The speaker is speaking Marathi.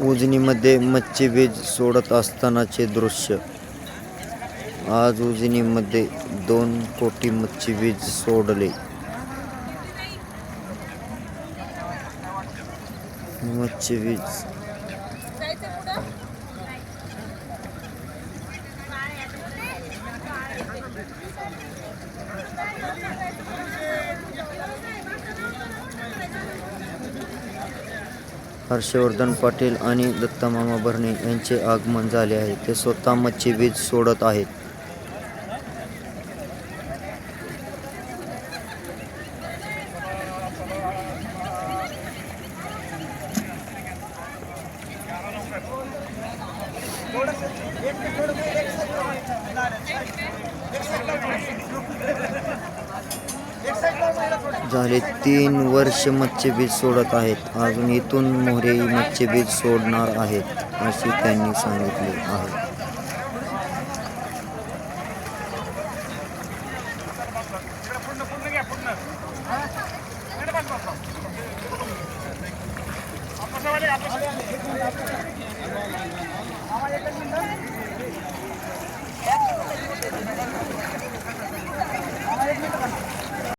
उजनीमध्ये मच्छी बीज सोडत असतानाचे दृश्य. आज उजनीमध्ये 2 कोटी मच्छी बीज सोडले. मच्छी बीज हर्षवर्धन पाटील आणि दत्तामामा भरणे यांचे आगमन झाले आहे. ते स्वतः मच्छी बीज सोडत आहेत. झाले 3 वर्ष मच्छी बीज सोडत आहेत. अजून इथून मोहरेही मच्छी बीज सोडणार आहेत, असे त्यांनी सांगितले आहे.